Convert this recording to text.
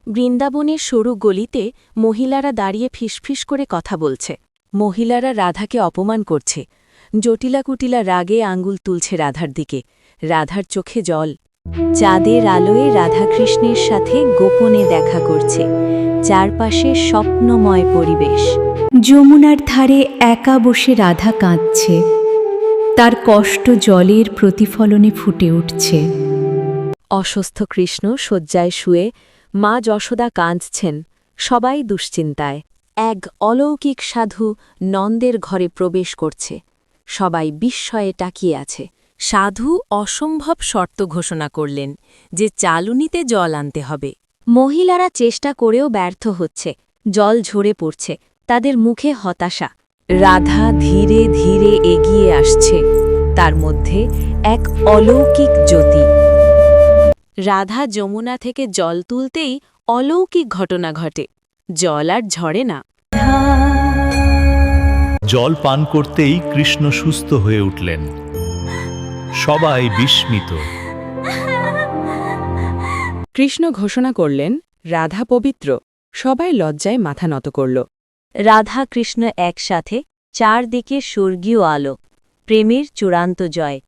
বৃন্দাবনের সরু গলিতে মহিলারা দাঁড়িয়ে ফিসফিস করে কথা বলছে। মহিলারা রাধাকে অপমান করছে। জটিলা কুটিলা রাগে আঙ্গুল তুলছে রাধার দিকে। রাধার চোখে জল। চাঁদের আলোয় রাধাকৃষ্ণের সাথে গোপনে দেখা করছে। চারপাশে স্বপ্নময় পরিবেশ। যমুনার ধারে একা বসে রাধা কাঁদছে। তার কষ্ট জলের প্রতিফলনে ফুটে উঠছে। অসুস্থ কৃষ্ণ শয্যায় শুয়ে, মা যশোদা কাঁদছেন, সবাই দুশ্চিন্তায়। এক অলৌকিক সাধু নন্দের ঘরে প্রবেশ করছে। সবাই বিস্ময়ে তাকিয়ে আছে। সাধু অসম্ভব শর্ত ঘোষণা করলেন যে চালুনিতে জল আনতে হবে। মহিলারা চেষ্টা করেও ব্যর্থ হচ্ছে। জল ঝরে পড়ছে, তাদের মুখে হতাশা। রাধা ধীরে ধীরে এগিয়ে আসছে, তার মধ্যে এক অলৌকিক জ্যোতি। রাধা যমুনা থেকে জল তুলতেই অলৌকিক ঘটনা ঘটে। জল আর ঝরে না। জল পান করতেই কৃষ্ণ সুস্থ হয়ে উঠলেন। সবাই বিস্মিত। কৃষ্ণ ঘোষণা করলেন, রাধা পবিত্র। সবাই লজ্জায় মাথা নত করল। রাধা কৃষ্ণ একসাথে, চারদিকে স্বর্গীয় আলো। প্রেমের চূড়ান্ত জয়।